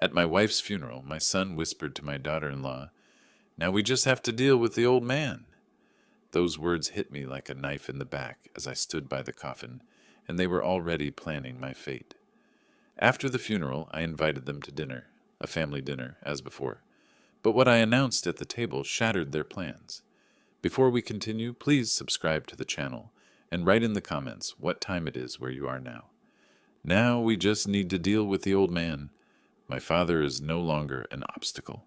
At my wife's funeral, my son whispered to my daughter-in-law, "Now we just have to deal with the old man." Those words hit me like a knife in the back as I stood by the coffin, and they were already planning my fate. After the funeral, I invited them to dinner, a family dinner, as before. But what I announced at the table shattered their plans. Before we continue, please subscribe to the channel and write in the comments what time it is where you are now. Now we just need to deal with the old man. My father is no longer an obstacle.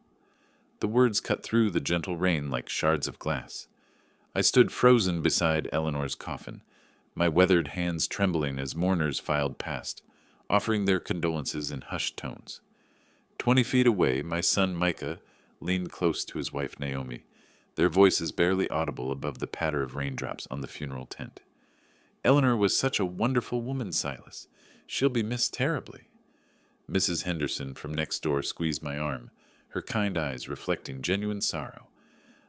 The words cut through the gentle rain like shards of glass. I stood frozen beside Eleanor's coffin, my weathered hands trembling as mourners filed past, offering their condolences in hushed tones. 20 feet away, my son Micah leaned close to his wife Naomi, their voices barely audible above the patter of raindrops on the funeral tent. "Eleanor was such a wonderful woman, Silas. She'll be missed terribly." Mrs. Henderson from next door squeezed my arm, her kind eyes reflecting genuine sorrow.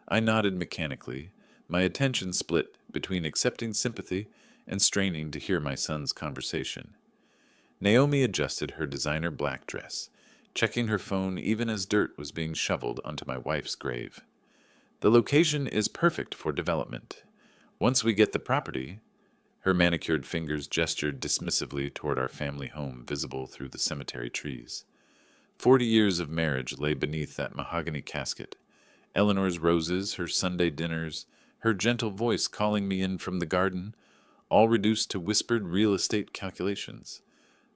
I nodded mechanically, my attention split between accepting sympathy and straining to hear my son's conversation. Naomi adjusted her designer black dress, checking her phone even as dirt was being shoveled onto my wife's grave. "The location is perfect for development. Once we get the property," her manicured fingers gestured dismissively toward our family home visible through the cemetery trees. 40 years of marriage lay beneath that mahogany casket. Eleanor's roses, her Sunday dinners, her gentle voice calling me in from the garden, all reduced to whispered real estate calculations.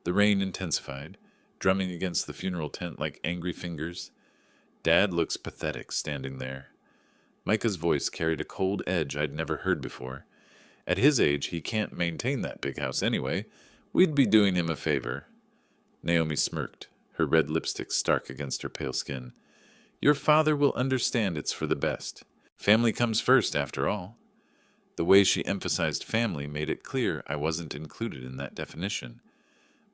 The rain intensified, drumming against the funeral tent like angry fingers. Dad looks pathetic standing there. Micah's voice carried a cold edge I'd never heard before. "At his age, he can't maintain that big house anyway. We'd be doing him a favor." Naomi smirked, her red lipstick stark against her pale skin. "Your father will understand it's for the best. Family comes first, after all." The way she emphasized family made it clear I wasn't included in that definition.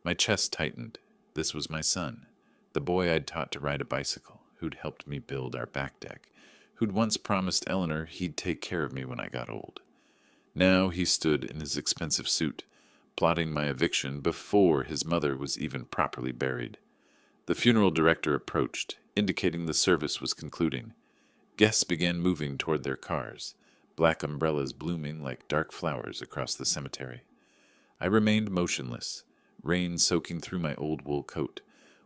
My chest tightened. This was my son, the boy I'd taught to ride a bicycle, who'd helped me build our back deck, who'd once promised Eleanor he'd take care of me when I got old. Now he stood in his expensive suit, plotting my eviction before his mother was even properly buried. The funeral director approached, indicating the service was concluding. Guests began moving toward their cars, black umbrellas blooming like dark flowers across the cemetery. I remained motionless, rain soaking through my old wool coat,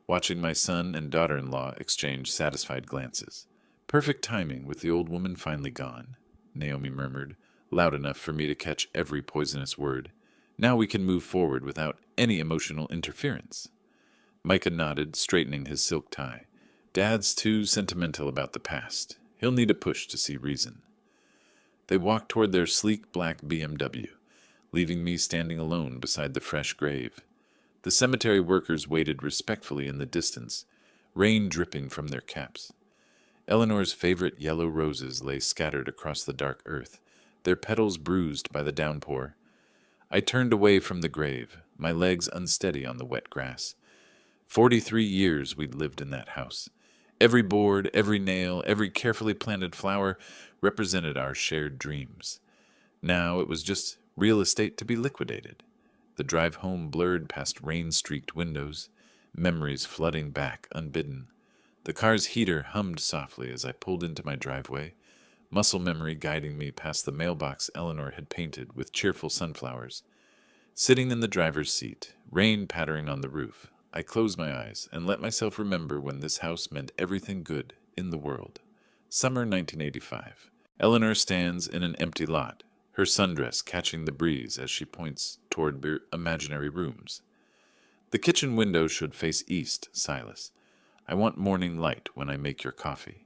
watching my son and daughter-in-law exchange satisfied glances. "Perfect timing with the old woman finally gone," Naomi murmured, loud enough for me to catch every poisonous word. "Now we can move forward without any emotional interference." Micah nodded, straightening his silk tie. "Dad's too sentimental about the past. He'll need a push to see reason." They walked toward their sleek black BMW, leaving me standing alone beside the fresh grave. The cemetery workers waited respectfully in the distance, rain dripping from their caps. Eleanor's favorite yellow roses lay scattered across the dark earth, their petals bruised by the downpour. I turned away from the grave, my legs unsteady on the wet grass. 43 years we'd lived in that house. Every board, every nail, every carefully planted flower represented our shared dreams. Now it was just real estate to be liquidated. The drive home blurred past rain-streaked windows, memories flooding back unbidden. The car's heater hummed softly as I pulled into my driveway, muscle memory guiding me past the mailbox Eleanor had painted with cheerful sunflowers. Sitting in the driver's seat, rain pattering on the roof, I closed my eyes and let myself remember when this house meant everything good in the world. Summer 1985. Eleanor stands in an empty lot, her sundress catching the breeze as she points toward imaginary rooms. "The kitchen window should face east, Silas. I want morning light when I make your coffee."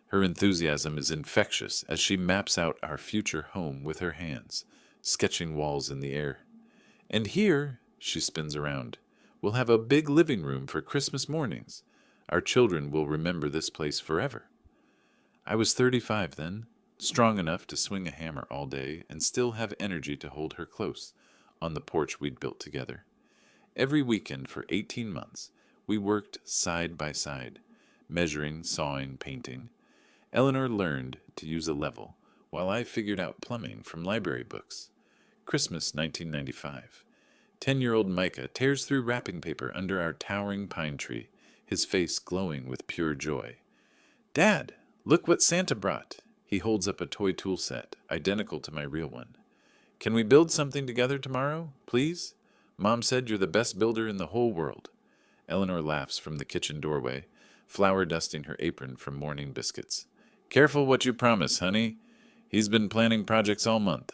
Her enthusiasm is infectious as she maps out our future home with her hands, sketching walls in the air. "And here," she spins around, "we'll have a big living room for Christmas mornings. Our children will remember this place forever." I was 35 then, strong enough to swing a hammer all day and still have energy to hold her close on the porch we'd built together. Every weekend for 18 months, we worked side by side, measuring, sawing, painting. Eleanor learned to use a level, while I figured out plumbing from library books. Christmas 1995. 10-year-old Micah tears through wrapping paper under our towering pine tree, his face glowing with pure joy. Dad, look what Santa brought. He holds up a toy tool set, identical to my real one. Can we build something together tomorrow, please? Mom said you're the best builder in the whole world. Eleanor laughs from the kitchen doorway, flour dusting her apron from morning biscuits. Careful what you promise, honey. He's been planning projects all month.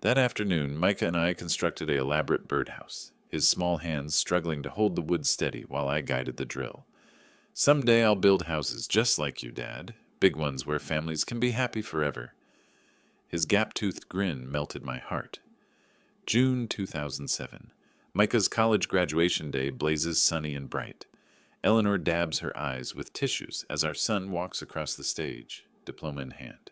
That afternoon, Micah and I constructed an elaborate birdhouse, his small hands struggling to hold the wood steady while I guided the drill. Someday I'll build houses just like you, Dad. Big ones where families can be happy forever. His gap-toothed grin melted my heart. June 2007. Micah's college graduation day blazes sunny and bright. Eleanor dabs her eyes with tissues as our son walks across the stage, diploma in hand.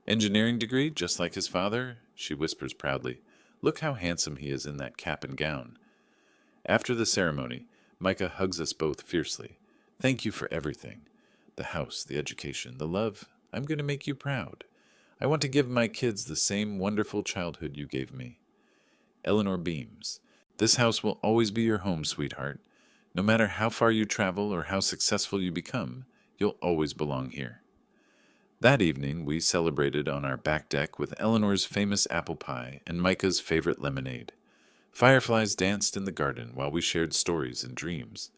Engineering degree, just like his father, she whispers proudly. Look how handsome he is in that cap and gown. After the ceremony, Micah hugs us both fiercely. Thank you for everything. The house, the education, the love. I'm going to make you proud. I want to give my kids the same wonderful childhood you gave me. Eleanor beams. This house will always be your home, sweetheart. No matter how far you travel or how successful you become, you'll always belong here. That evening, we celebrated on our back deck with Eleanor's famous apple pie and Micah's favorite lemonade. Fireflies danced in the garden while we shared stories and dreams.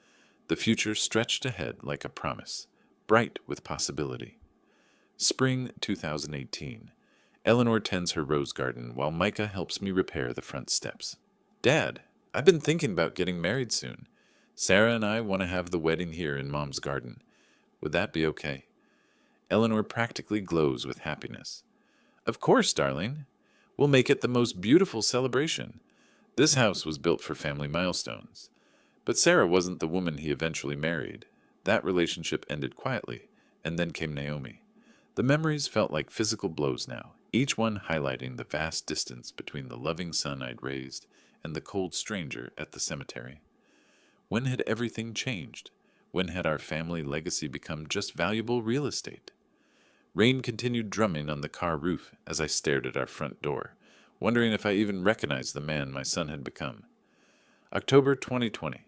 The future stretched ahead like a promise, bright with possibility. Spring 2018. Eleanor tends her rose garden while Micah helps me repair the front steps. Dad, I've been thinking about getting married soon. Sarah and I want to have the wedding here in Mom's garden. Would that be okay? Eleanor practically glows with happiness. Of course, darling. We'll make it the most beautiful celebration. This house was built for family milestones. But Sarah wasn't the woman he eventually married. That relationship ended quietly, and then came Naomi. The memories felt like physical blows now, each one highlighting the vast distance between the loving son I'd raised and the cold stranger at the cemetery. When had everything changed? When had our family legacy become just valuable real estate? Rain continued drumming on the car roof as I stared at our front door, wondering if I even recognized the man my son had become. October 2020.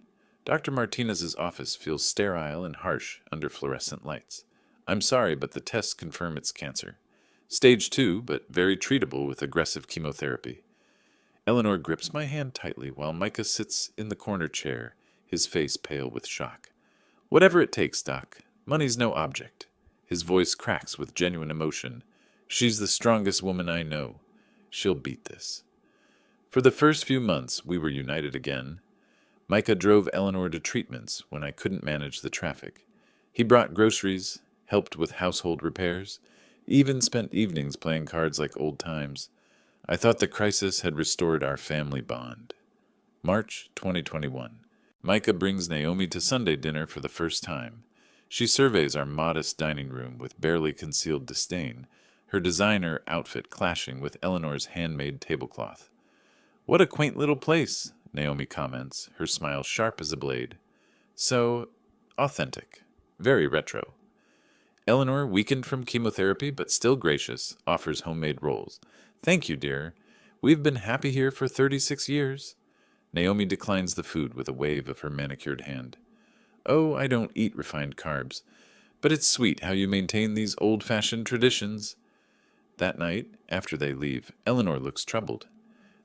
Dr. Martinez's office feels sterile and harsh under fluorescent lights. I'm sorry, but the tests confirm it's cancer. Stage 2, but very treatable with aggressive chemotherapy. Eleanor grips my hand tightly while Micah sits in the corner chair, his face pale with shock. Whatever it takes, Doc. Money's no object. His voice cracks with genuine emotion. She's the strongest woman I know. She'll beat this. For the first few months, we were united again. Micah drove Eleanor to treatments when I couldn't manage the traffic. He brought groceries, helped with household repairs, even spent evenings playing cards like old times. I thought the crisis had restored our family bond. March 2021. Micah brings Naomi to Sunday dinner for the first time. She surveys our modest dining room with barely concealed disdain, her designer outfit clashing with Eleanor's handmade tablecloth. What a quaint little place, Naomi comments, her smile sharp as a blade. So authentic, very retro. Eleanor, weakened from chemotherapy but still gracious, offers homemade rolls. Thank you, dear. We've been happy here for 36 years. Naomi declines the food with a wave of her manicured hand. Oh, I don't eat refined carbs, but it's sweet how you maintain these old-fashioned traditions. That night, after they leave, Eleanor looks troubled.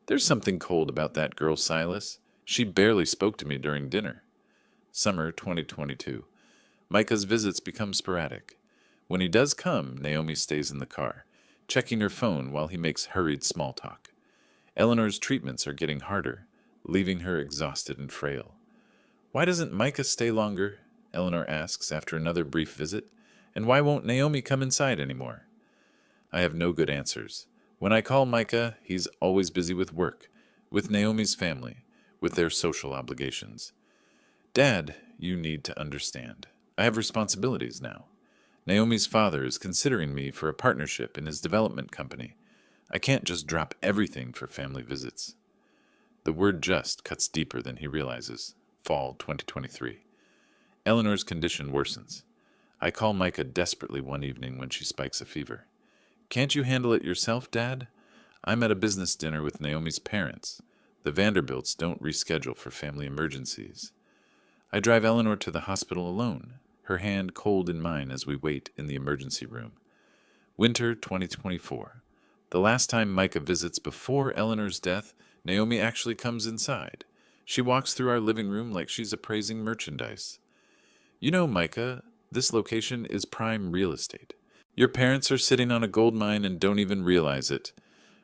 There's something cold about that girl, Silas. She barely spoke to me during dinner. Summer 2022. Micah's visits become sporadic. When he does come, Naomi stays in the car, checking her phone while he makes hurried small talk. Eleanor's treatments are getting harder, leaving her exhausted and frail. Why doesn't Micah stay longer? Eleanor asks after another brief visit. And why won't Naomi come inside anymore? I have no good answers. When I call Micah, he's always busy with work, with Naomi's family, with their social obligations. Dad, you need to understand. I have responsibilities now. Naomi's father is considering me for a partnership in his development company. I can't just drop everything for family visits. The word just cuts deeper than he realizes. Fall 2023. Eleanor's condition worsens. I call Micah desperately one evening when she spikes a fever. Can't you handle it yourself, Dad? I'm at a business dinner with Naomi's parents. The Vanderbilts don't reschedule for family emergencies. I drive Eleanor to the hospital alone, her hand cold in mine as we wait in the emergency room. Winter 2024. The last time Micah visits before Eleanor's death, Naomi actually comes inside. She walks through our living room like she's appraising merchandise. You know, Micah, this location is prime real estate. Your parents are sitting on a gold mine and don't even realize it.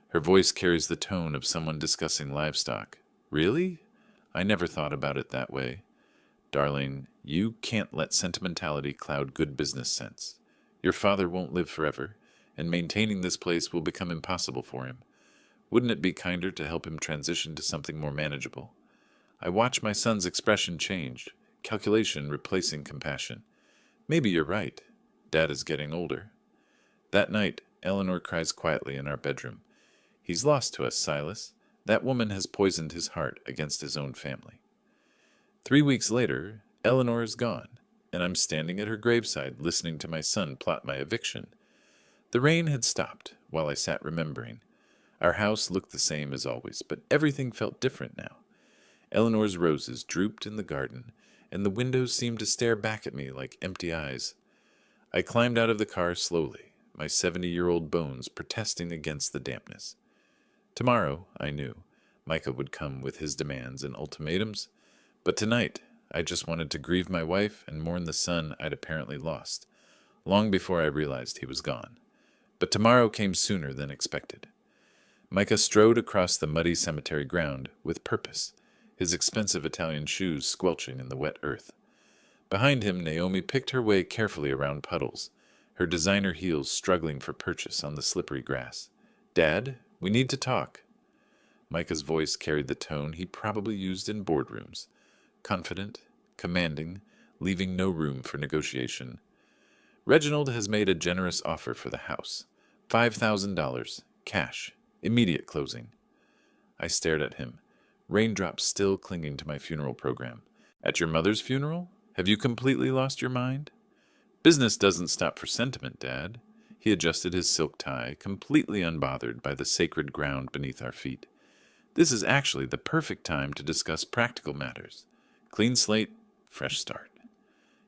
Her voice carries the tone of someone discussing livestock. Really? I never thought about it that way. Darling, you can't let sentimentality cloud good business sense. Your father won't live forever, and maintaining this place will become impossible for him. Wouldn't it be kinder to help him transition to something more manageable? I watch my son's expression change, calculation replacing compassion. Maybe you're right. Dad is getting older. That night, Eleanor cries quietly in our bedroom. He's lost to us, Silas. That woman has poisoned his heart against his own family. 3 weeks later, Eleanor is gone, and I'm standing at her graveside listening to my son plot my eviction. The rain had stopped while I sat remembering. Our house looked the same as always, but everything felt different now. Eleanor's roses drooped in the garden, and the windows seemed to stare back at me like empty eyes. I climbed out of the car slowly, my 70-year-old bones protesting against the dampness. Tomorrow, I knew, Micah would come with his demands and ultimatums, but tonight I just wanted to grieve my wife and mourn the son I'd apparently lost, long before I realized he was gone. But tomorrow came sooner than expected. Micah strode across the muddy cemetery ground with purpose, his expensive Italian shoes squelching in the wet earth. Behind him, Naomi picked her way carefully around puddles, her designer heels struggling for purchase on the slippery grass. Dad, we need to talk. Micah's voice carried the tone he probably used in boardrooms, confident, commanding, leaving no room for negotiation. Reginald has made a generous offer for the house. $5,000, cash, immediate closing. I stared at him, raindrops still clinging to my funeral program. At your mother's funeral? Have you completely lost your mind? Business doesn't stop for sentiment, Dad. He adjusted his silk tie, completely unbothered by the sacred ground beneath our feet. This is actually the perfect time to discuss practical matters. Clean slate, fresh start.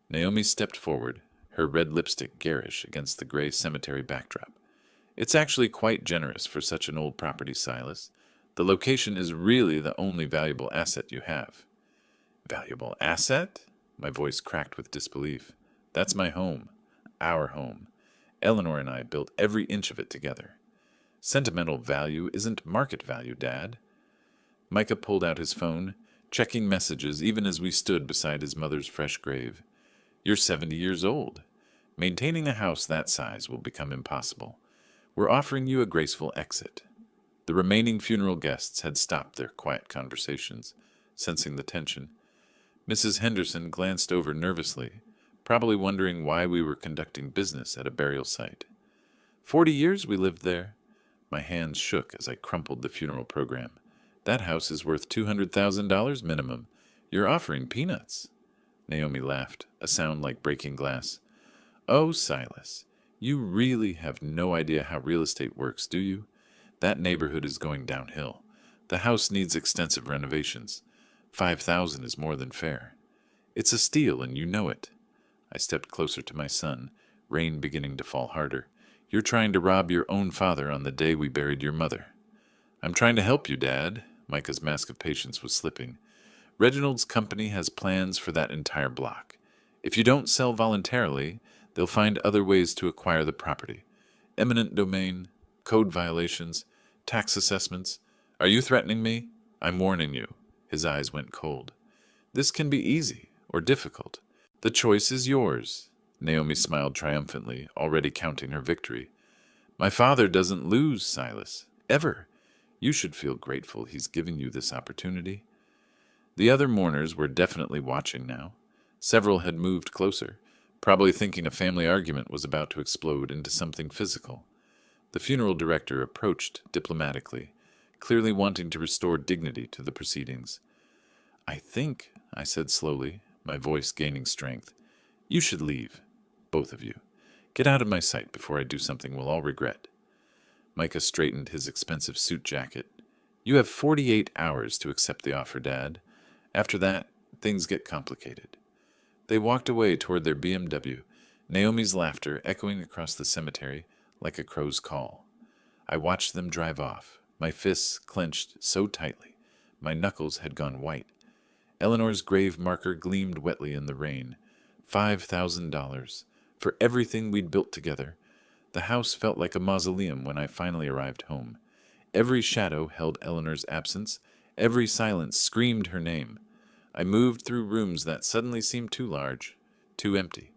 Naomi stepped forward, her red lipstick garish against the gray cemetery backdrop. It's actually quite generous for such an old property, Silas. The location is really the only valuable asset you have. Valuable asset? My voice cracked with disbelief. That's my home. Our home. Eleanor and I built every inch of it together. Sentimental value isn't market value, Dad. Micah pulled out his phone, checking messages even as we stood beside his mother's fresh grave. You're 70 years old. Maintaining a house that size will become impossible. We're offering you a graceful exit. The remaining funeral guests had stopped their quiet conversations, sensing the tension. Mrs. Henderson glanced over nervously, probably wondering why we were conducting business at a burial site. 40 years we lived there. My hands shook as I crumpled the funeral program. That house is worth $200,000 minimum. You're offering peanuts. Naomi laughed, a sound like breaking glass. Oh, Silas, you really have no idea how real estate works, do you? That neighborhood is going downhill. The house needs extensive renovations. $5,000 is more than fair. It's a steal, and you know it. I stepped closer to my son, rain beginning to fall harder. You're trying to rob your own father on the day we buried your mother. I'm trying to help you, Dad. Micah's mask of patience was slipping. Reginald's company has plans for that entire block. If you don't sell voluntarily, they'll find other ways to acquire the property. Eminent domain, code violations, tax assessments. Are you threatening me? I'm warning you. His eyes went cold. This can be easy or difficult. The choice is yours. Naomi smiled triumphantly, already counting her victory. My father doesn't lose, Silas. Ever. You should feel grateful he's given you this opportunity. The other mourners were definitely watching now. Several had moved closer, probably thinking a family argument was about to explode into something physical. The funeral director approached diplomatically, clearly wanting to restore dignity to the proceedings. I think, I said slowly, my voice gaining strength, you should leave, both of you. Get out of my sight before I do something we'll all regret. Micah straightened his expensive suit jacket. You have 48 hours to accept the offer, Dad. After that, things get complicated. They walked away toward their BMW, Naomi's laughter echoing across the cemetery like a crow's call. I watched them drive off, my fists clenched so tightly, my knuckles had gone white. Eleanor's grave marker gleamed wetly in the rain. $5,000 for everything we'd built together. The house felt like a mausoleum when I finally arrived home. Every shadow held Eleanor's absence, every silence screamed her name. I moved through rooms that suddenly seemed too large, too empty,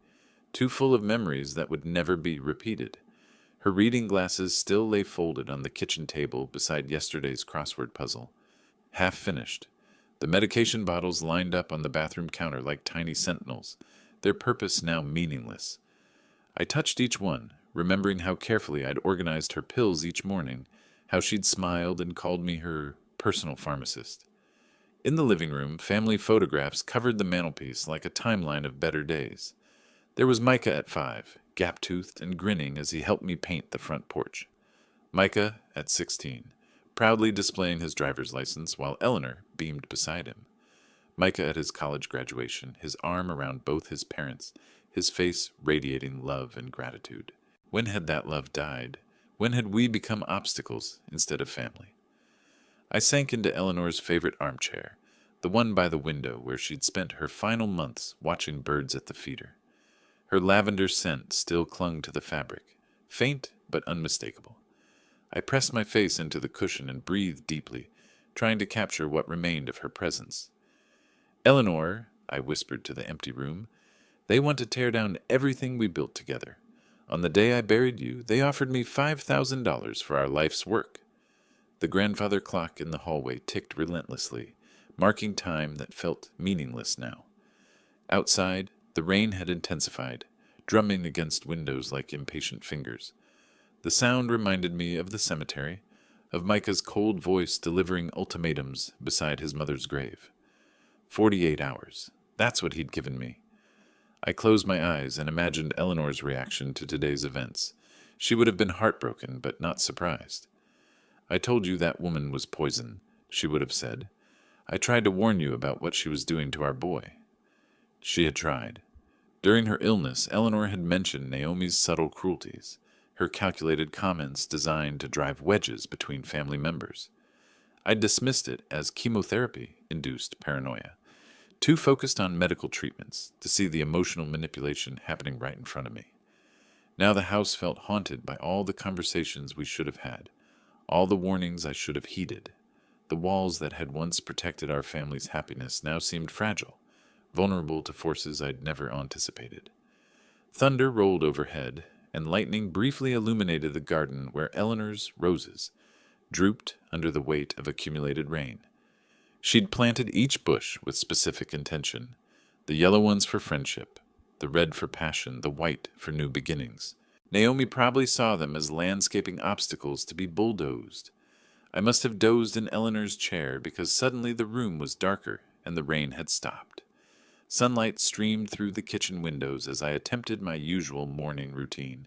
too full of memories that would never be repeated. Her reading glasses still lay folded on the kitchen table beside yesterday's crossword puzzle. Half finished. The medication bottles lined up on the bathroom counter like tiny sentinels, their purpose now meaningless. I touched each one, remembering how carefully I'd organized her pills each morning, how she'd smiled and called me her personal pharmacist. In the living room, family photographs covered the mantelpiece like a timeline of better days. There was Micah at 5, gap-toothed and grinning as he helped me paint the front porch. Micah at 16, proudly displaying his driver's license while Eleanor beamed beside him. Micah at his college graduation, his arm around both his parents, his face radiating love and gratitude. When had that love died? When had we become obstacles instead of family? I sank into Eleanor's favorite armchair, the one by the window where she'd spent her final months watching birds at the feeder. Her lavender scent still clung to the fabric, faint but unmistakable. I pressed my face into the cushion and breathed deeply, trying to capture what remained of her presence. "Eleanor," I whispered to the empty room, "they want to tear down everything we built together. On the day I buried you, they offered me $5,000 for our life's work." The grandfather clock in the hallway ticked relentlessly, marking time that felt meaningless now. Outside, the rain had intensified, drumming against windows like impatient fingers. The sound reminded me of the cemetery, of Micah's cold voice delivering ultimatums beside his mother's grave. 48 hours. That's what he'd given me. I closed my eyes and imagined Eleanor's reaction to today's events. She would have been heartbroken, but not surprised. "I told you that woman was poison," she would have said. "I tried to warn you about what she was doing to our boy." She had tried. During her illness, Eleanor had mentioned Naomi's subtle cruelties, her calculated comments designed to drive wedges between family members. I dismissed it as chemotherapy-induced paranoia, too focused on medical treatments to see the emotional manipulation happening right in front of me. Now the house felt haunted by all the conversations we should have had, all the warnings I should have heeded. The walls that had once protected our family's happiness now seemed fragile, vulnerable to forces I'd never anticipated. Thunder rolled overhead, and lightning briefly illuminated the garden where Eleanor's roses drooped under the weight of accumulated rain. She'd planted each bush with specific intention, the yellow ones for friendship, the red for passion, the white for new beginnings. Naomi probably saw them as landscaping obstacles to be bulldozed. I must have dozed in Eleanor's chair because suddenly the room was darker and the rain had stopped. Sunlight streamed through the kitchen windows as I attempted my usual morning routine.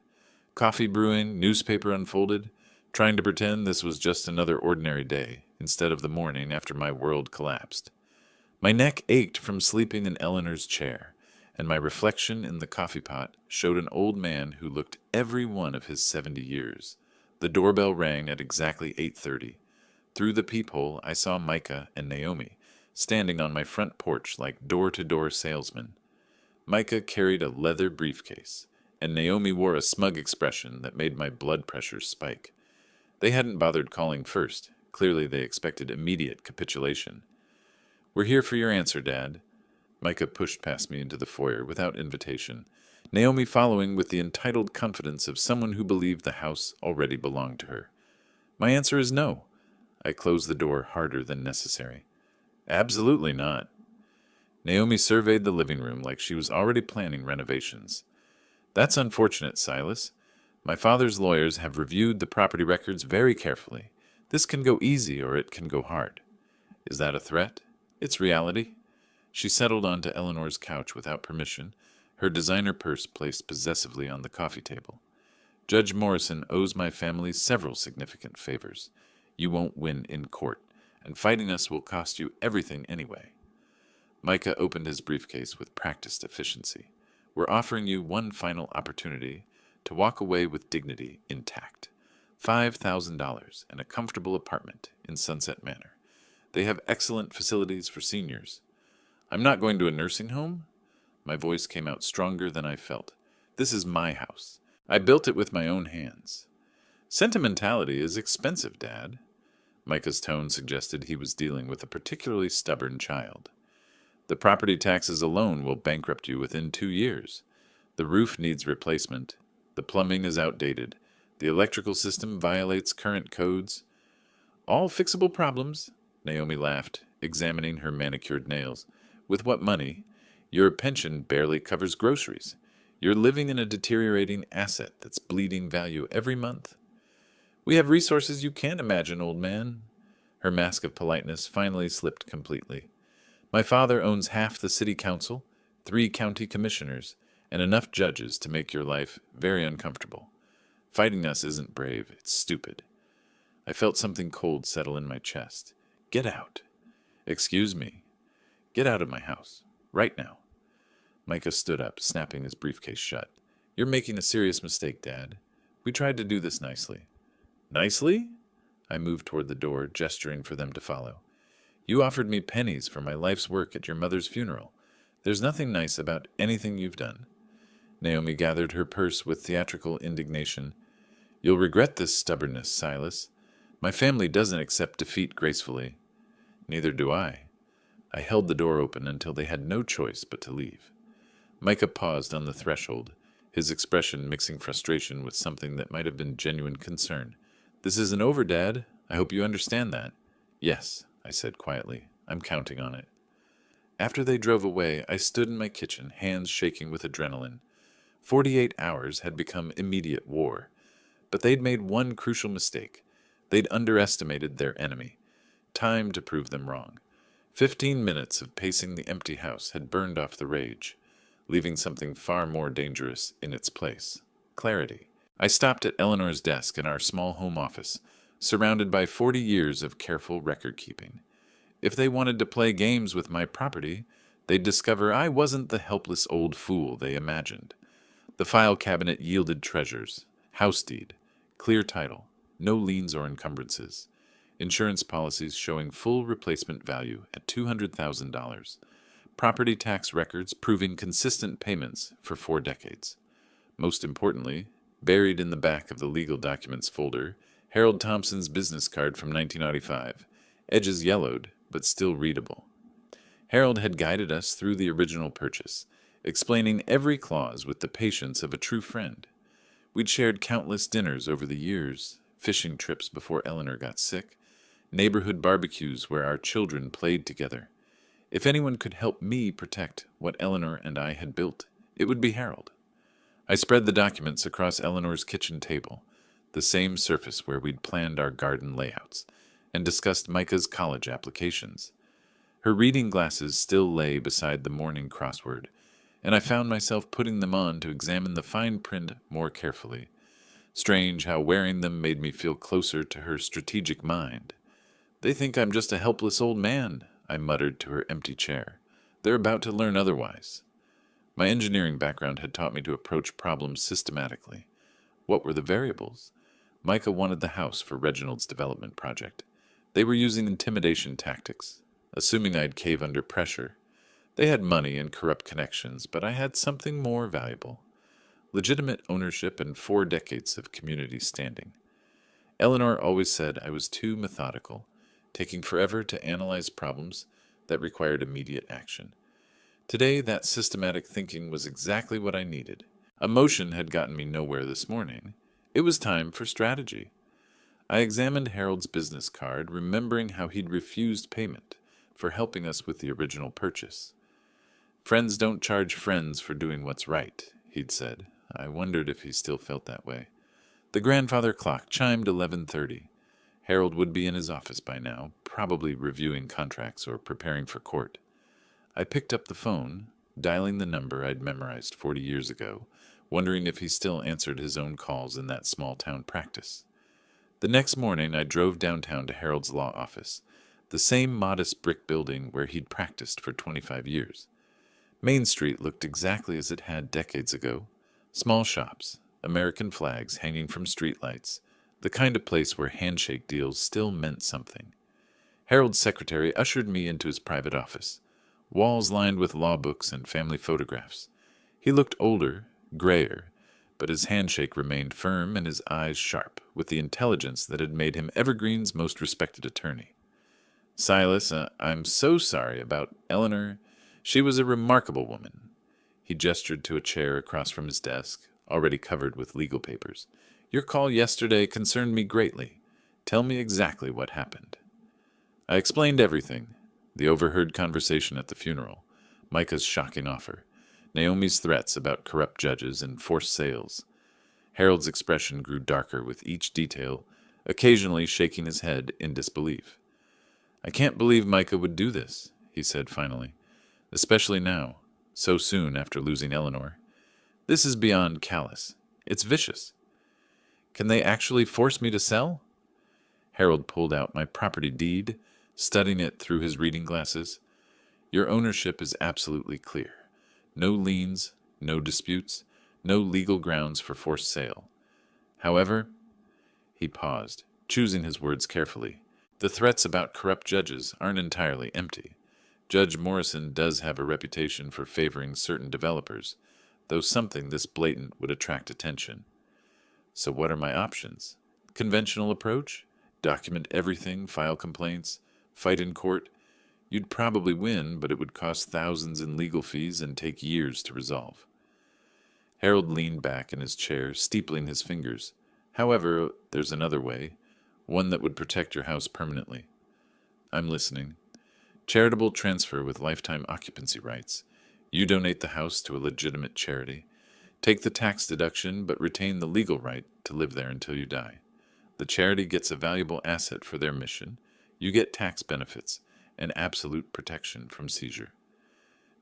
Coffee brewing, newspaper unfolded, trying to pretend this was just another ordinary day, instead of the morning after my world collapsed. My neck ached from sleeping in Eleanor's chair, and my reflection in the coffee pot showed an old man who looked every one of his 70 years. The doorbell rang at exactly 8:30. Through the peephole I saw Micah and Naomi, standing on my front porch like door-to-door salesmen. Micah carried a leather briefcase, and Naomi wore a smug expression that made my blood pressure spike. They hadn't bothered calling first. Clearly they expected immediate capitulation. "We're here for your answer, Dad." Micah pushed past me into the foyer without invitation, Naomi following with the entitled confidence of someone who believed the house already belonged to her. "My answer is no." I closed the door harder than necessary. "Absolutely not." Naomi surveyed the living room like she was already planning renovations. "That's unfortunate, Silas. My father's lawyers have reviewed the property records very carefully. This can go easy or it can go hard." "Is that a threat?" "It's reality." She settled onto Eleanor's couch without permission, her designer purse placed possessively on the coffee table. "Judge Morrison owes my family several significant favors. You won't win in court, and fighting us will cost you everything anyway." Micah opened his briefcase with practiced efficiency. We're offering you one final opportunity to walk away with dignity intact. $5,000 and a comfortable apartment in Sunset Manor. They have excellent facilities for seniors. I'm not going to a nursing home. My voice came out stronger than I felt. This is my house. I built it with my own hands. Sentimentality is expensive, Dad. Micah's tone suggested he was dealing with a particularly stubborn child. The property taxes alone will bankrupt you within 2 years. The roof needs replacement. The plumbing is outdated. The electrical system violates current codes. All fixable problems, Naomi laughed, examining her manicured nails. With what money? Your pension barely covers groceries. You're living in a deteriorating asset that's bleeding value every month. We have resources you can't imagine, old man. Her mask of politeness finally slipped completely. My father owns half the city council, 3 county commissioners, and enough judges to make your life very uncomfortable. Fighting us isn't brave, it's stupid. I felt something cold settle in my chest. Get out. Excuse me. Get out of my house. Right now. Micah stood up, snapping his briefcase shut. You're making a serious mistake, Dad. We tried to do this nicely. Nicely? I moved toward the door, gesturing for them to follow. You offered me pennies for my life's work at your mother's funeral. There's nothing nice about anything you've done. Naomi gathered her purse with theatrical indignation. You'll regret this stubbornness, Silas. My family doesn't accept defeat gracefully. Neither do I. I held the door open until they had no choice but to leave. Micah paused on the threshold, his expression mixing frustration with something that might have been genuine concern. This isn't over, Dad. I hope you understand that. Yes, I said quietly. I'm counting on it. After they drove away, I stood in my kitchen, hands shaking with adrenaline. 48 hours had become immediate war. But they'd made one crucial mistake. They'd underestimated their enemy. Time to prove them wrong. 15 minutes of pacing the empty house had burned off the rage, leaving something far more dangerous in its place. Clarity. I stopped at Eleanor's desk in our small home office, surrounded by 40 years of careful record-keeping. If they wanted to play games with my property, they'd discover I wasn't the helpless old fool they imagined. The file cabinet yielded treasures, house deed, clear title, no liens or encumbrances, insurance policies showing full replacement value at $200,000, property tax records proving consistent payments for 4 decades. Most importantly, buried in the back of the legal documents folder, Harold Thompson's business card from 1995, edges yellowed but still readable. Harold had guided us through the original purchase, explaining every clause with the patience of a true friend. We'd shared countless dinners over the years, fishing trips before Eleanor got sick, neighborhood barbecues where our children played together. If anyone could help me protect what Eleanor and I had built, it would be Harold. I spread the documents across Eleanor's kitchen table, the same surface where we'd planned our garden layouts, and discussed Micah's college applications. Her reading glasses still lay beside the morning crossword, and I found myself putting them on to examine the fine print more carefully. Strange how wearing them made me feel closer to her strategic mind. They think I'm just a helpless old man, I muttered to her empty chair. They're about to learn otherwise. My engineering background had taught me to approach problems systematically. What were the variables? Micah wanted the house for Reginald's development project. They were using intimidation tactics, assuming I'd cave under pressure. They had money and corrupt connections, but I had something more valuable. Legitimate ownership and 4 decades of community standing. Eleanor always said I was too methodical, taking forever to analyze problems that required immediate action. Today, that systematic thinking was exactly what I needed. Emotion had gotten me nowhere this morning. It was time for strategy. I examined Harold's business card, remembering how he'd refused payment for helping us with the original purchase. Friends don't charge friends for doing what's right, he'd said. I wondered if he still felt that way. The grandfather clock chimed 11:30. Harold would be in his office by now, probably reviewing contracts or preparing for court. I picked up the phone, dialing the number I'd memorized 40 years ago, wondering if he still answered his own calls in that small-town practice. The next morning I drove downtown to Harold's law office. the same modest brick building where he'd practiced for 25 years. Main Street looked exactly as it had decades ago. Small shops, American flags hanging from streetlights, the kind of place where handshake deals still meant something. Harold's secretary ushered me into his private office, walls lined with law books and family photographs. He looked older, grayer, but his handshake remained firm and his eyes sharp, with the intelligence that had made him Evergreen's most respected attorney. Silas, I'm so sorry about Eleanor. She was a remarkable woman. He gestured to a chair across from his desk, already covered with legal papers. Your call yesterday concerned me greatly. Tell me exactly what happened. I explained everything. The overheard conversation at the funeral, Micah's shocking offer, Naomi's threats about corrupt judges and forced sales. Harold's expression grew darker with each detail, occasionally shaking his head in disbelief. I can't believe Micah would do this, he said finally, especially now, so soon after losing Eleanor. This is beyond callous. It's vicious. Can they actually force me to sell? Harold pulled out my property deed, studying it through his reading glasses. Your ownership is absolutely clear. No liens, no disputes, no legal grounds for forced sale. However, he paused, choosing his words carefully. The threats about corrupt judges aren't entirely empty. Judge Morrison does have a reputation for favoring certain developers, though something this blatant would attract attention. So what are my options? Conventional approach? Document everything, file complaints, fight in court? You'd probably win, but it would cost thousands in legal fees and take years to resolve. Harold leaned back in his chair, steepling his fingers. However, there's another way, one that would protect your house permanently. I'm listening. Charitable transfer with lifetime occupancy rights. You donate the house to a legitimate charity. Take the tax deduction, but retain the legal right to live there until you die. The charity gets a valuable asset for their mission. You get tax benefits and absolute protection from seizure.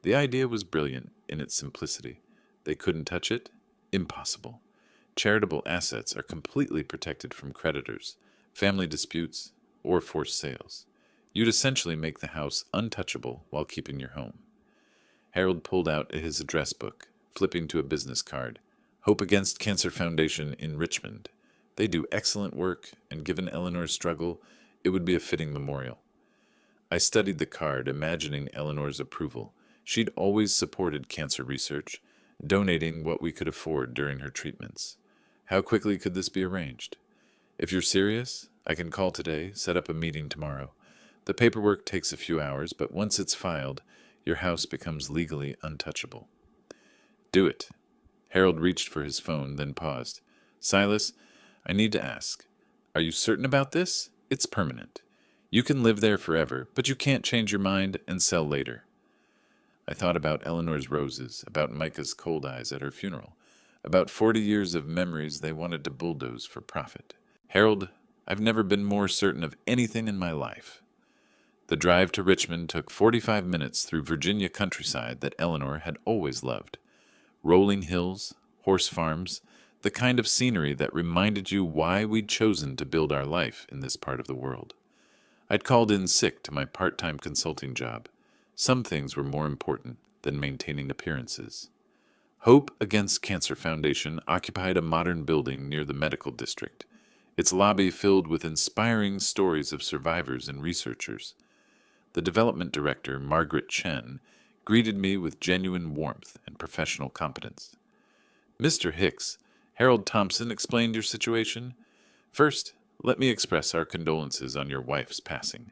The idea was brilliant in its simplicity. They couldn't touch it? Impossible. Charitable assets are completely protected from creditors, family disputes, or forced sales. You'd essentially make the house untouchable while keeping your home. Harold pulled out his address book, flipping to a business card. Hope Against Cancer Foundation in Richmond. They do excellent work, and given Eleanor's struggle, it would be a fitting memorial. I studied the card, imagining Eleanor's approval. She'd always supported cancer research, donating what we could afford during her treatments. How quickly could this be arranged? If you're serious, I can call today, set up a meeting tomorrow. The paperwork takes a few hours, but once it's filed, your house becomes legally untouchable. Do it. Harold reached for his phone, then paused. Silas, I need to ask. Are you certain about this? It's permanent. You can live there forever, but you can't change your mind and sell later. I thought about Eleanor's roses, about Micah's cold eyes at her funeral, about 40 years of memories they wanted to bulldoze for profit. Harold, I've never been more certain of anything in my life. The drive to Richmond took 45 minutes through Virginia countryside that Eleanor had always loved. Rolling hills, horse farms, the kind of scenery that reminded you why we'd chosen to build our life in this part of the world. I'd called in sick to my part-time consulting job. Some things were more important than maintaining appearances. Hope Against Cancer Foundation occupied a modern building near the medical district, its lobby filled with inspiring stories of survivors and researchers. The development director, Margaret Chen, greeted me with genuine warmth and professional competence. Mr. Hicks, Harold Thompson explained your situation. First, let me express our condolences on your wife's passing.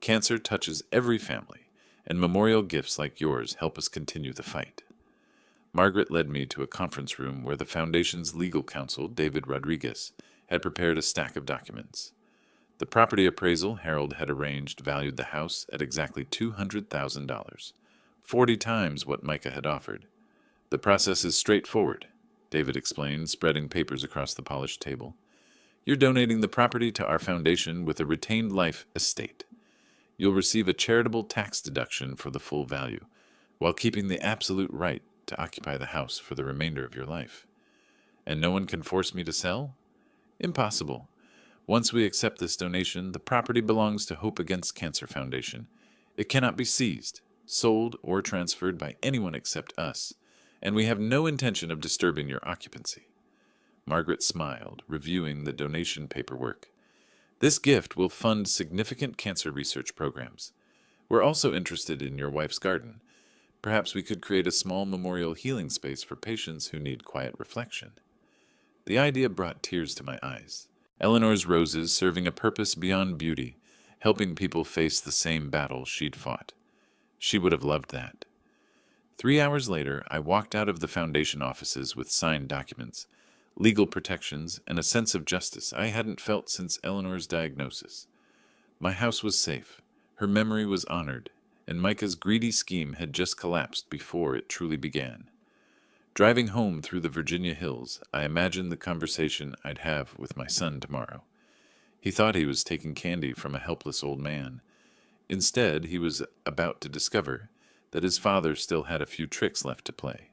Cancer touches every family, and memorial gifts like yours help us continue the fight. Margaret led me to a conference room where the Foundation's legal counsel, David Rodriguez, had prepared a stack of documents. The property appraisal Harold had arranged valued the house at exactly $200,000, 40 times what Micah had offered. The process is straightforward, David explained, spreading papers across the polished table. You're donating the property to our foundation with a retained life estate. You'll receive a charitable tax deduction for the full value, while keeping the absolute right to occupy the house for the remainder of your life. And no one can force me to sell? Impossible. Once we accept this donation, the property belongs to Hope Against Cancer Foundation. It cannot be seized, sold, or transferred by anyone except us, and we have no intention of disturbing your occupancy." Margaret smiled, reviewing the donation paperwork. "This gift will fund significant cancer research programs. We're also interested in your wife's garden. Perhaps we could create a small memorial healing space for patients who need quiet reflection." The idea brought tears to my eyes. Eleanor's roses serving a purpose beyond beauty, helping people face the same battle she'd fought. She would have loved that. 3 hours later, I walked out of the foundation offices with signed documents, legal protections, and a sense of justice I hadn't felt since Eleanor's diagnosis. My house was safe, her memory was honored, and Micah's greedy scheme had just collapsed before it truly began. Driving home through the Virginia hills, I imagined the conversation I'd have with my son tomorrow. He thought he was taking candy from a helpless old man. Instead, he was about to discover that his father still had a few tricks left to play.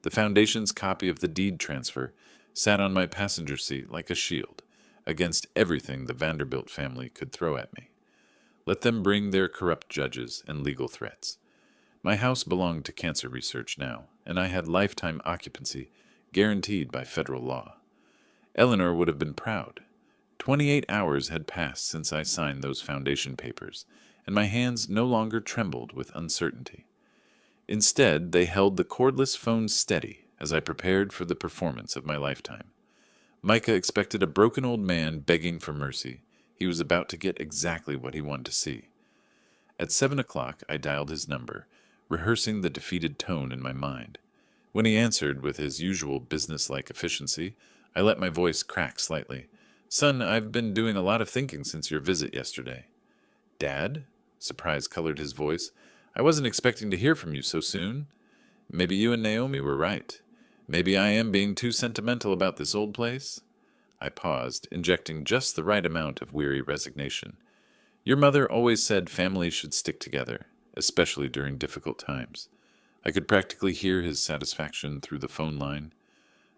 The foundation's copy of the deed transfer sat on my passenger seat like a shield against everything the Vanderbilt family could throw at me. Let them bring their corrupt judges and legal threats. My house belonged to cancer research now, and I had lifetime occupancy guaranteed by federal law. Eleanor would have been proud. 28 hours had passed since I signed those foundation papers, and my hands no longer trembled with uncertainty. Instead, they held the cordless phone steady as I prepared for the performance of my lifetime. Micah expected a broken old man begging for mercy. He was about to get exactly what he wanted to see. At 7 o'clock, I dialed his number, rehearsing the defeated tone in my mind. When he answered with his usual business-like efficiency, I let my voice crack slightly. "Son, I've been doing a lot of thinking since your visit yesterday." "Dad?" Surprise colored his voice. "I wasn't expecting to hear from you so soon." "Maybe you and Naomi were right. Maybe I am being too sentimental about this old place." I paused, injecting just the right amount of weary resignation. "Your mother always said families should stick together, especially during difficult times." I could practically hear his satisfaction through the phone line.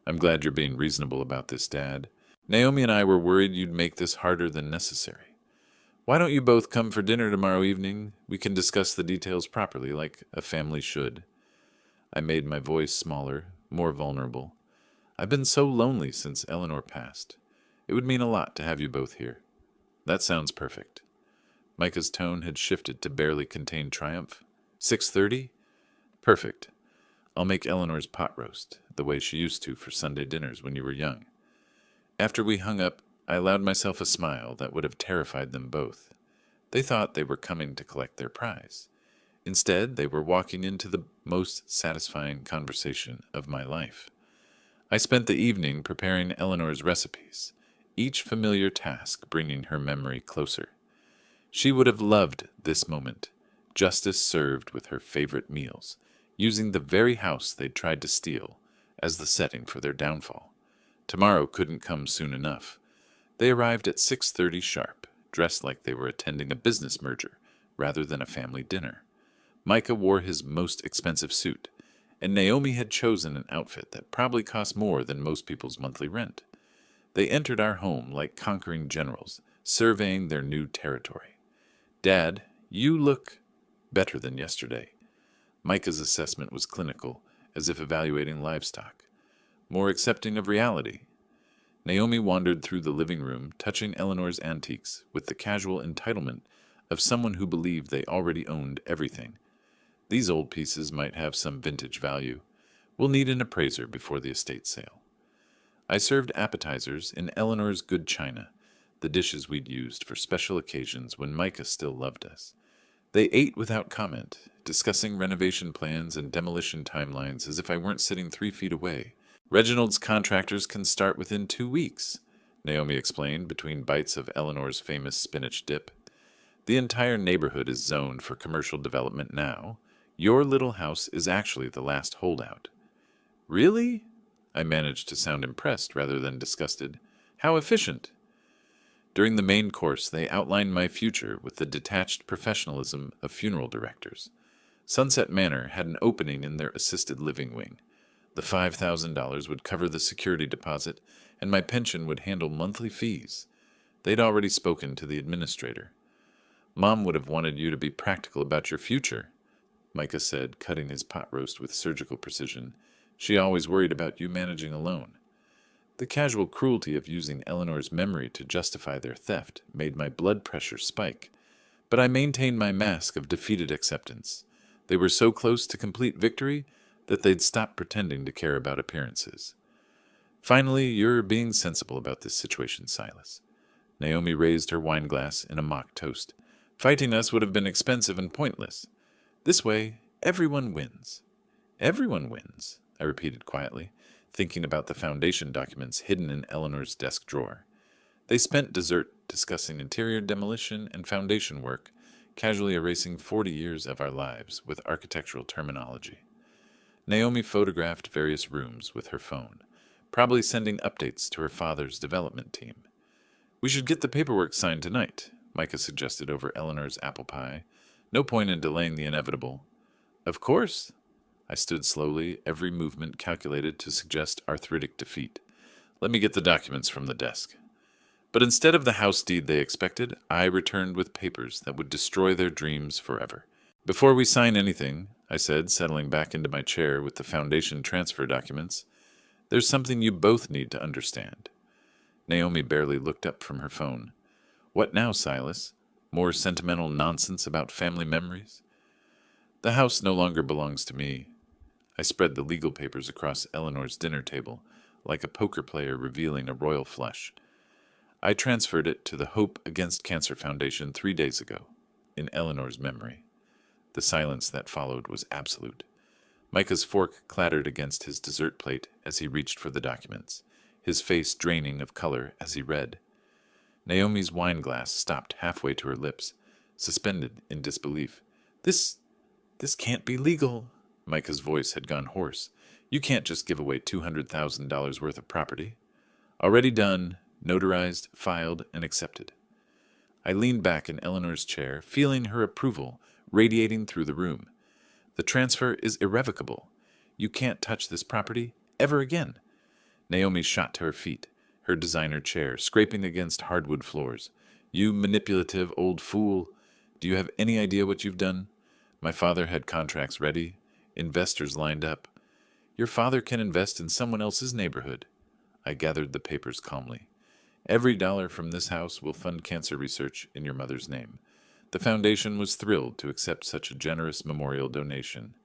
"I'm glad you're being reasonable about this, Dad. Naomi and I were worried you'd make this harder than necessary. Why don't you both come for dinner tomorrow evening? We can discuss the details properly, like a family should." I made my voice smaller, more vulnerable. "I've been so lonely since Eleanor passed. It would mean a lot to have you both here." "That sounds perfect." Micah's tone had shifted to barely contained triumph. 6:30? Perfect. I'll make Eleanor's pot roast, the way she used to for Sunday dinners when you were young. After we hung up, I allowed myself a smile that would have terrified them both. They thought they were coming to collect their prize. Instead, they were walking into the most satisfying conversation of my life. I spent the evening preparing Eleanor's recipes, each familiar task bringing her memory closer. She would have loved this moment, justice served with her favorite meals, using the very house they'd tried to steal as the setting for their downfall. Tomorrow couldn't come soon enough. They arrived at 6:30 sharp, dressed like they were attending a business merger rather than a family dinner. Micah wore his most expensive suit, and Naomi had chosen an outfit that probably cost more than most people's monthly rent. They entered our home like conquering generals, surveying their new territory. "Dad, you look better than yesterday." Micah's assessment was clinical, as if evaluating livestock. "More accepting of reality." Naomi wandered through the living room, touching Eleanor's antiques with the casual entitlement of someone who believed they already owned everything. "These old pieces might have some vintage value. We'll need an appraiser before the estate sale." I served appetizers in Eleanor's good china, the dishes we'd used for special occasions when Micah still loved us. They ate without comment, discussing renovation plans and demolition timelines as if I weren't sitting 3 feet away. "Reginald's contractors can start within 2 weeks," Naomi explained between bites of Eleanor's famous spinach dip. "The entire neighborhood is zoned for commercial development now. Your little house is actually the last holdout." "Really?" I managed to sound impressed rather than disgusted. "How efficient." During the main course, they outlined my future with the detached professionalism of funeral directors. Sunset Manor had an opening in their assisted living wing. The $5,000 would cover the security deposit, and my pension would handle monthly fees. They'd already spoken to the administrator. Mom would have wanted you to be practical about your future, Micah said, cutting his pot roast with surgical precision. She always worried about you managing alone. The casual cruelty of using Eleanor's memory to justify their theft made my blood pressure spike, but I maintained my mask of defeated acceptance. They were so close to complete victory that they'd stopped pretending to care about appearances. Finally, you're being sensible about this situation, Silas. Naomi raised her wineglass in a mock toast. Fighting us would have been expensive and pointless. This way, everyone wins. Everyone wins, I repeated quietly, thinking about the foundation documents hidden in Eleanor's desk drawer. They spent dessert discussing interior demolition and foundation work, casually erasing 40 years of our lives with architectural terminology. Naomi photographed various rooms with her phone, probably sending updates to her father's development team. We should get the paperwork signed tonight, Micah suggested over Eleanor's apple pie. No point in delaying the inevitable. Of course. I stood slowly, every movement calculated to suggest arthritic defeat. Let me get the documents from the desk. But instead of the house deed they expected, I returned with papers that would destroy their dreams forever. Before we sign anything, I said, settling back into my chair with the foundation transfer documents, there's something you both need to understand. Naomi barely looked up from her phone. What now, Silas? More sentimental nonsense about family memories? The house no longer belongs to me. I spread the legal papers across Eleanor's dinner table, like a poker player revealing a royal flush. I transferred it to the Hope Against Cancer Foundation 3 days ago, in Eleanor's memory. The silence that followed was absolute. Micah's fork clattered against his dessert plate as he reached for the documents, his face draining of color as he read. Naomi's wineglass stopped halfway to her lips, suspended in disbelief. This can't be legal. Micah's voice had gone hoarse. You can't just give away $200,000 worth of property. Already done, notarized, filed, and accepted. I leaned back in Eleanor's chair, feeling her approval radiating through the room. The transfer is irrevocable. You can't touch this property ever again. Naomi shot to her feet, her designer chair scraping against hardwood floors. You manipulative old fool. Do you have any idea what you've done? My father had contracts ready, investors lined up. Your father can invest in someone else's neighborhood. I gathered the papers calmly. Every dollar from this house will fund cancer research in your mother's name. The foundation was thrilled to accept such a generous memorial donation.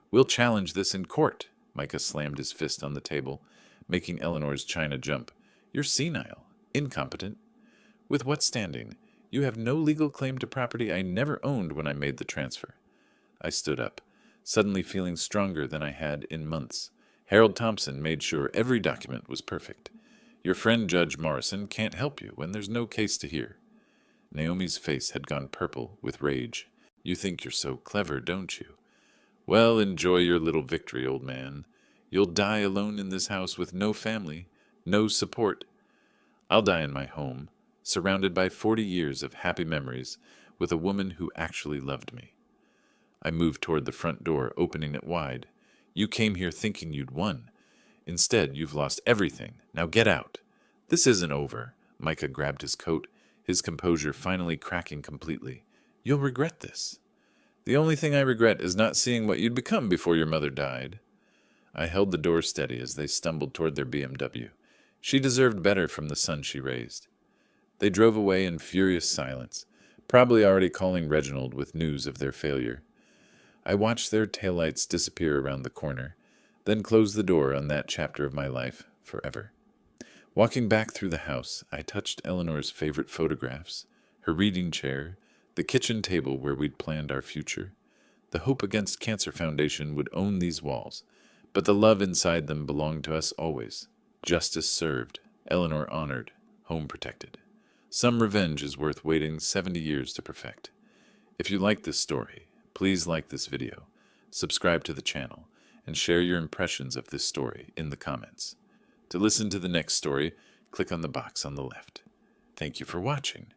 We'll challenge this in court. Micah slammed his fist on the table, making Eleanor's china jump. You're senile, incompetent. With what standing? You have no legal claim to property I never owned when I made the transfer. I stood up, suddenly feeling stronger than I had in months. Harold Thompson made sure every document was perfect. Your friend Judge Morrison can't help you when there's no case to hear. Naomi's face had gone purple with rage. You think you're so clever, don't you? Well, enjoy your little victory, old man. You'll die alone in this house with no family, no support. I'll die in my home, surrounded by 40 years of happy memories with a woman who actually loved me. I moved toward the front door, opening it wide. You came here thinking you'd won. Instead, you've lost everything. Now get out. This isn't over. Micah grabbed his coat, his composure finally cracking completely. You'll regret this. The only thing I regret is not seeing what you'd become before your mother died. I held the door steady as they stumbled toward their BMW. She deserved better from the son she raised. They drove away in furious silence, probably already calling Reginald with news of their failure. I watched their taillights disappear around the corner, then closed the door on that chapter of my life forever. Walking back through the house, I touched Eleanor's favorite photographs, her reading chair, the kitchen table where we'd planned our future. The Hope Against Cancer Foundation would own these walls, but the love inside them belonged to us always. Justice served, Eleanor honored, home protected. Some revenge is worth waiting 70 years to perfect. If you like this story, please like this video, subscribe to the channel, and share your impressions of this story in the comments. To listen to the next story, click on the box on the left. Thank you for watching.